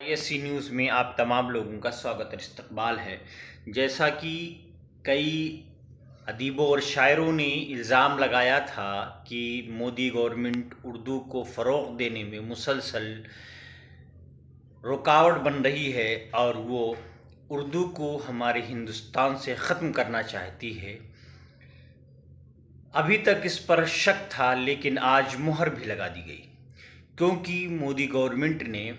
سی news میں آپ تمام لوگوں کا سواگت اور استقبال ہے۔ جیسا کہ کئی ادیبوں اور شاعروں نے الزام لگایا تھا کہ مودی گورنمنٹ اردو کو فروغ دینے میں مسلسل رکاوٹ بن رہی ہے اور وہ اردو کو ہمارے ہندوستان سے ختم کرنا چاہتی ہے۔ ابھی تک اس پر شک تھا، لیکن آج مہر بھی لگا دی گئی، کیونکہ مودی گورنمنٹ نے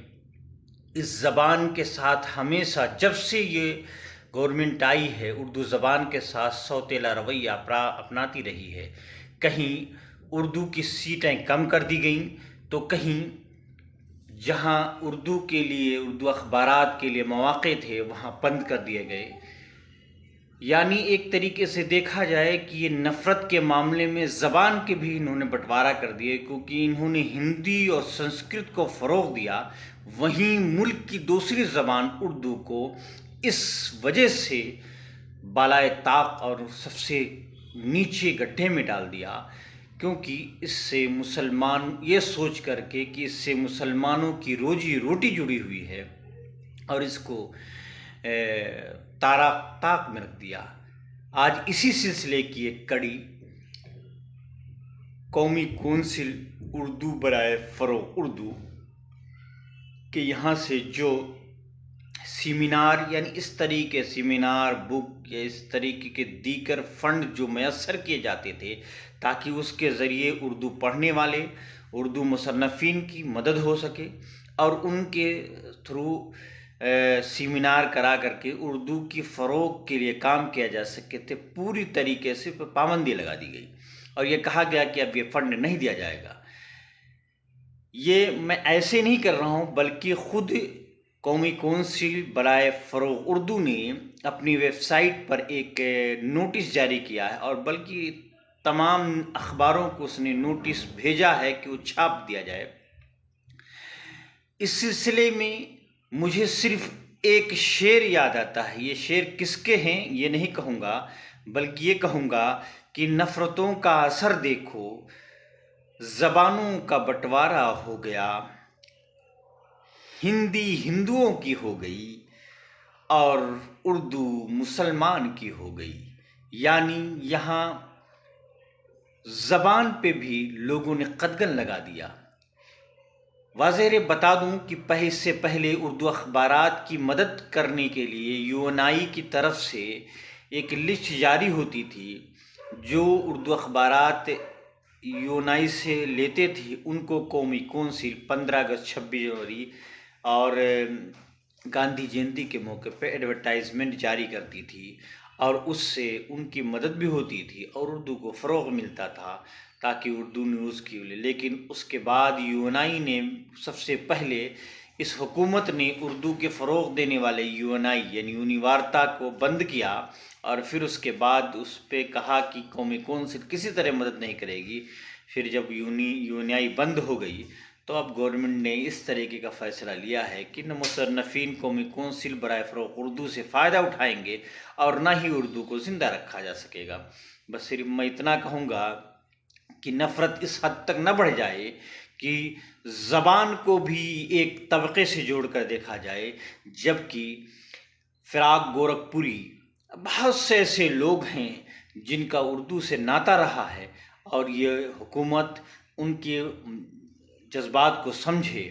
اس زبان کے ساتھ ہمیشہ جب سے یہ گورنمنٹ آئی ہے اردو زبان کے ساتھ سوتیلا رویہ اپناتی رہی ہے۔ کہیں اردو کی سیٹیں کم کر دی گئیں تو کہیں جہاں اردو کے لیے اردو اخبارات کے لیے مواقع تھے وہاں بند کر دیے گئے۔ یعنی ایک طریقے سے دیکھا جائے کہ یہ نفرت کے معاملے میں زبان کے بھی انہوں نے بٹوارا کر دیے، کیونکہ انہوں نے ہندی اور سنسکرت کو فروغ دیا، وہیں ملک کی دوسری زبان اردو کو اس وجہ سے بالائے طاق اور سب سے نیچے گڈھے میں ڈال دیا کیونکہ اس سے مسلمان یہ سوچ کر کے کہ اس سے مسلمانوں کی روزی روٹی جڑی ہوئی ہے اور اس کو طاق میں رکھ دیا۔ آج اسی سلسلے کی ایک کڑی قومی کونسل اردو برائے فروغ اردو کہ یہاں سے جو سیمینار یعنی اس طریقے سیمینار بک یا اس طریقے کے دیگر فنڈ جو میسر کیے جاتے تھے تاکہ اس کے ذریعے اردو پڑھنے والے اردو مصنفین کی مدد ہو سکے اور ان کے تھرو سیمینار کرا کر کے اردو کی فروغ کے لیے کام کیا جا سکے تھے، پوری طریقے سے پابندی لگا دی گئی اور یہ کہا گیا کہ اب یہ فنڈ نہیں دیا جائے گا۔ یہ میں ایسے نہیں کر رہا ہوں، بلکہ خود قومی کونسل برائے فروغ اردو نے اپنی ویب سائٹ پر ایک نوٹس جاری کیا ہے اور بلکہ تمام اخباروں کو اس نے نوٹس بھیجا ہے کہ وہ چھاپ دیا جائے۔ اس سلسلے میں مجھے صرف ایک شعر یاد آتا ہے، یہ شعر کس کے ہیں یہ نہیں کہوں گا، بلکہ یہ کہوں گا کہ نفرتوں کا اثر دیکھو، زبانوں کا بٹوارا ہو گیا، ہندی ہندوؤں کی ہو گئی اور اردو مسلمان کی ہو گئی۔ یعنی یہاں زبان پہ بھی لوگوں نے قدغن لگا دیا۔ واضح بتا دوں کہ اس سے پہلے اردو اخبارات کی مدد کرنے کے لیے یونائی کی طرف سے ایک لسٹ جاری ہوتی تھی، جو اردو اخبارات یونائی سے لیتے تھے ان کو قومی کونسل 15 اگست 26 جنوری اور گاندھی جینتی کے موقع پہ ایڈورٹائزمنٹ جاری کرتی تھی اور اس سے ان کی مدد بھی ہوتی تھی اور اردو کو فروغ ملتا تھا تاکہ اردو نیوز کی لے۔ لیکن اس کے بعد یونائی نے سب سے پہلے اس حکومت نے اردو کے فروغ دینے والے یونائی یعنی یونیوارتا کو بند کیا اور پھر اس کے بعد اس پہ کہا کہ قومی کونسل کسی طرح مدد نہیں کرے گی۔ پھر جب یونائی بند ہو گئی تو اب گورنمنٹ نے اس طریقے کا فیصلہ لیا ہے کہ نہ مصنفین قومی کونسل برائے فروغ اردو سے فائدہ اٹھائیں گے اور نہ ہی اردو کو زندہ رکھا جا سکے گا۔ بس صرف میں اتنا کہوں گا کہ نفرت اس حد تک نہ بڑھ جائے کہ زبان کو بھی ایک طبقے سے جوڑ کر دیکھا جائے، جبکہ فراق گورکھپوری بہت سے ایسے لوگ ہیں جن کا اردو سے ناطہ رہا ہے اور یہ حکومت ان کے جذبات کو سمجھے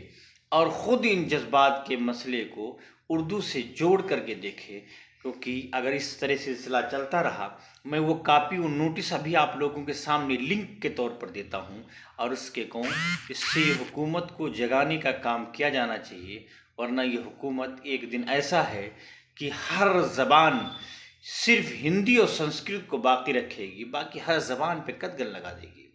اور خود ان جذبات کے مسئلے کو اردو سے جوڑ کر کے دیکھے، کیونکہ اگر اس طرح سے سلسلہ چلتا رہا میں وہ کاپی و نوٹس ابھی آپ لوگوں کے سامنے لنک کے طور پر دیتا ہوں اور اس کے کہوں اس سے حکومت کو جگانے کا کام کیا جانا چاہیے، ورنہ یہ حکومت ایک دن ایسا ہے کہ ہر زبان صرف ہندی اور سنسکرت کو باقی رکھے گی، باقی ہر زبان پہ قدغن لگا دے گی۔